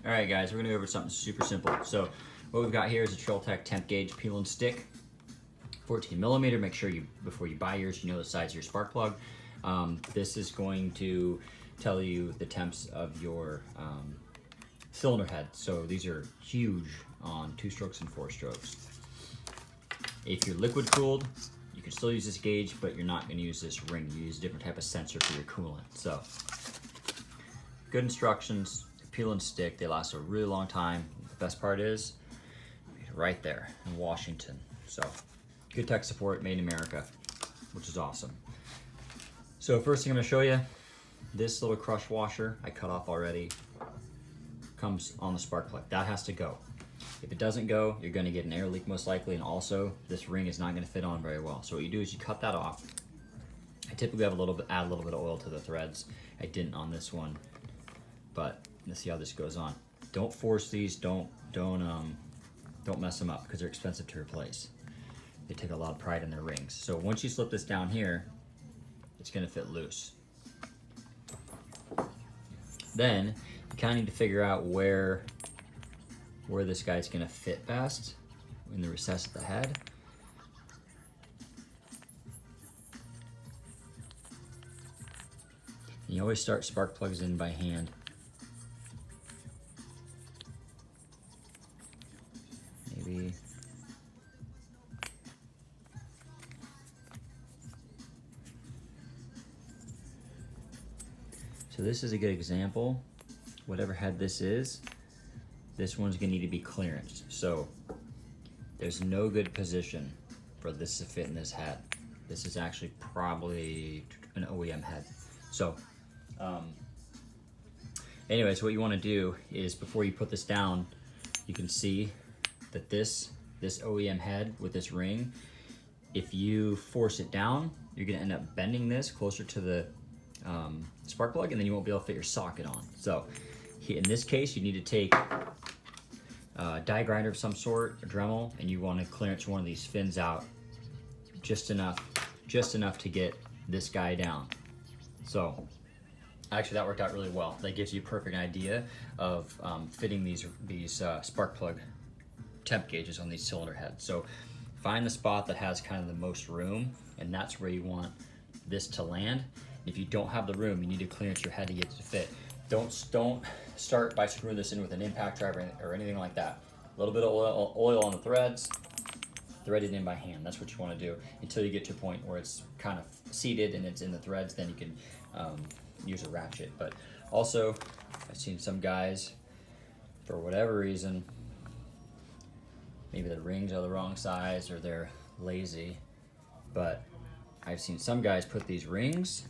All right, guys, we're gonna go over something super simple. So what we've got here is a trailtech temp gauge peel and stick, 14 millimeter. Make sure before you buy yours, you know the size of your spark plug. This is going to tell you the temps of your cylinder head. So these are huge on 2 strokes and 4 strokes. If you're liquid cooled, you can still use this gauge, but you're not going to use this ring. You use a different type of sensor for your coolant. So good instructions, peel and stick. They last a really long time. The best part is right there in Washington. So good tech support, made in America, which is awesome. So first thing I'm going to show you, this little crush washer I cut off already comes on the spark plug. That has to go. If it doesn't go, you're going to get an air leak most likely, and also this ring is not going to fit on very well. So what you do is you cut that off. I typically have add a little bit of oil to the threads. I didn't on this one, but let's see how this goes on. Don't force these. Don't mess them up because they're expensive to replace. They take a lot of pride in their rings. So once you slip this down here, it's going to fit loose. Then you kind of need to figure out where this guy's going to fit best in the recess of the head. And you always start spark plugs in by hand. Maybe so this is a good example. Whatever head this is, this one's gonna need to be clearanced. So there's no good position for this to fit in this head. This is actually probably an OEM head. So anyways, what you wanna do is before you put this down, you can see that this OEM head with this ring, if you force it down, you're gonna end up bending this closer to the spark plug, and then you won't be able to fit your socket on. So in this case, you need to take a die grinder of some sort, a Dremel, and you want to clearance one of these fins out just enough to get this guy down. So actually that worked out really well. That gives you a perfect idea of fitting these spark plug temp gauges on these cylinder heads. So find the spot that has kind of the most room, and that's where you want this to land. If you don't have the room, you need to clearance your head to get it to fit. Don't start by screwing this in with an impact driver or anything like that. A little bit of oil on the threads, thread it in by hand. That's what you want to do until you get to a point where it's kind of seated and it's in the threads. Then you can use a ratchet. But also, I've seen some guys, for whatever reason, maybe the rings are the wrong size or they're lazy, but I've seen some guys put these rings,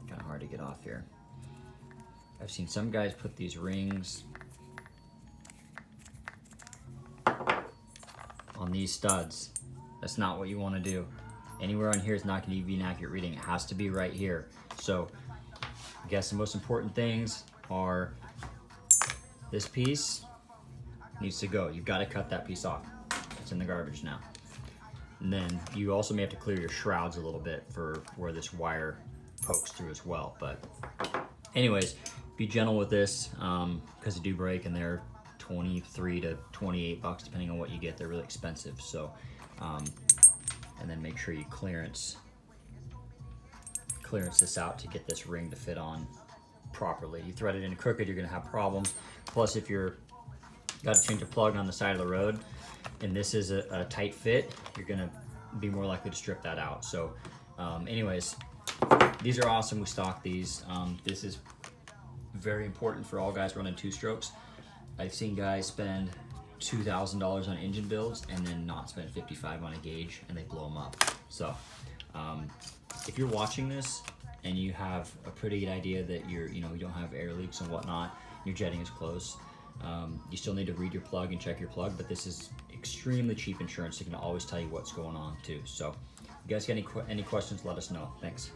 kind of hard to get off here. I've seen some guys put these rings on these studs. That's not what you want to do. Anywhere on here is not going to be an accurate reading. It has to be right here. So I guess the most important things are this piece needs to go. You've got to cut that piece off. It's in the garbage now. And then you also may have to clear your shrouds a little bit for where this wire pokes through as well. But anyways, be gentle with this because they do break, and they're 23 to 28 bucks depending on what you get. They're really expensive. So and then make sure you clearance this out to get this ring to fit on properly. You thread it in crooked, you're gonna have problems. Plus, if you're got to change a plug on the side of the road and this is a tight fit, you're gonna be more likely to strip that out. So anyways, these are awesome. We stock these. This is very important for all guys running 2 strokes. I've seen guys spend $2,000 on engine builds and then not spend $55 on a gauge, and they blow them up. So if you're watching this and you have a pretty good idea that you don't have air leaks and whatnot, your jetting is close, you still need to read your plug and check your plug, but this is extremely cheap insurance. They can always tell you what's going on too. So if you guys got any questions, let us know. Thanks.